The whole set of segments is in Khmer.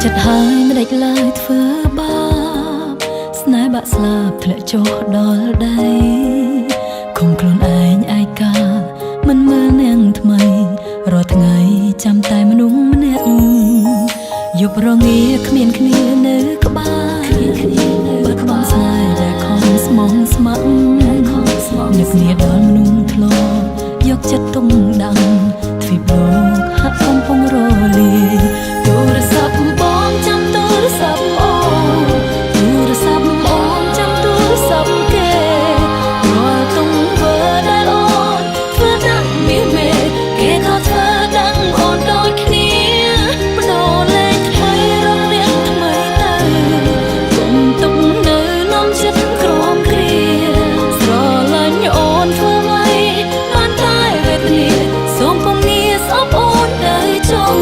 ចិត្តហើយមិនដេចឡើយធ្វើបាបស្នេហ៍បាក់ស្លាប់ធ្លាក់ចុះដល់ដីខំខ្លួនឯងឯកាមិនមើលនាងថ្មីរាល់ថ្ងៃចាំតែមនុស្សម្នាក់យប់រងាគ្មានគ្នានៅក្បែរបើក្បង់ស្នេហ៍ដែលខំស្មងស្ម័គ្រនឹកគ្នាដល់មនុស្សធ្លាប់យកចិត្តទុំដាំទ្វីបលោកហាក់កំពុងរលាយទូរស័ព្ទបងចាំទូរស័ព្ទអូនទូរស័ព្ទអូនចាំទូរស័ព្ទគេរាល់ទង្វើដែលអូនធ្វើដាក់មាសមេគេក៏ធ្វើដឹងអូនដូចគ្នាបដូរលេខថ្មីរកអ្នកថ្មីទៅគុំទុកនៅនំចិត្តក្រំគ្រាស្រឡាញ់អូនធ្វើໄວបានតែវេទនាសូមពុំងាស្អប់អូនទៅចុង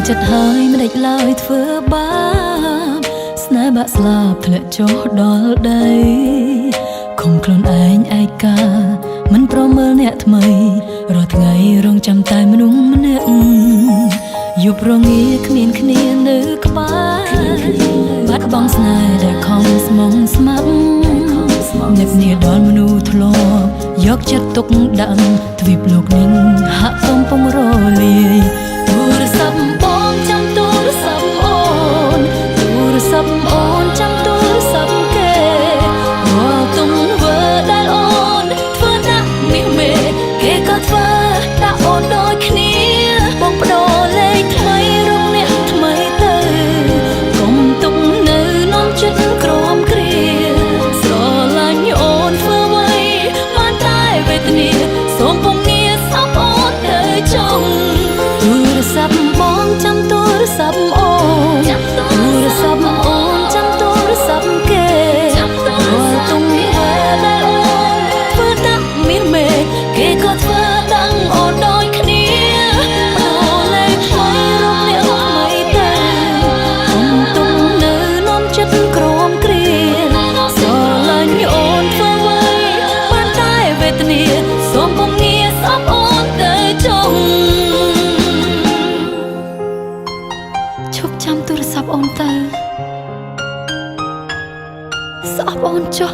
ចិត្តហើយមិនដេចឡើយធ្វើបាបស្នេហ៍បាក់ស្លាប់ធ្លាក់ចុះដល់ដីខំខ្លួនឯងឯកាមិនព្រមមើលអ្នកថ្មីរាល់ថ្ងៃរងចាំតែមនុស្សម្នាក់យប់រងាគ្មានគ្នានៅក្បែរបាត់បង់ស្នេហ៍ដែលខំស្មងស្ម័គ្រនឹកគ្នាដល់មនុស្សធ្លាប់យកចិត្តទុកដាក់ទ្វីបលោកនេះហាក់កំពុងរលាយទូរស័ព្ទបងចាំទូរស័ព្ទអូនទូរស័ព្ទអូនចាំទូរស័ព្ទគេរាល់ទង្វើដែលអូនធ្វើដាក់មាសមេគេក៏ធ្វើដាក់អូនដូចគ្នាបងបដូរលេខថ្មីរកអ្នកថ្មីទៅគុំទុកនៅនំចិត្តក្រំគ្រាស្រឡាញ់អូនធ្វើໄວបានតែវេទនាសូមពុំងាស្អប់អូនទៅចុងទូរស័ព្ទបងចាំទូរស័ព្ទអូនទូរស័ព្ទអូនចាំទូរស័ព្ទគេរាល់ទង្វើដែលអូនធ្វើដាក់មាសមេគេក៏ធ្វើដឹងអូនដូចគ្នាអូលេខថ្មីរកអ្នកថ្មីទៅគុំទុំនៅនំចិត្តក្រំគ្រាស្រឡាញ់អូនធ្វើໄວបានតែវេទនាសូមពុំងាស្អប់អូនទៅចុងឈប់ចាំទូរស័ព្ទអូនទៅស្អប់អូនចុះ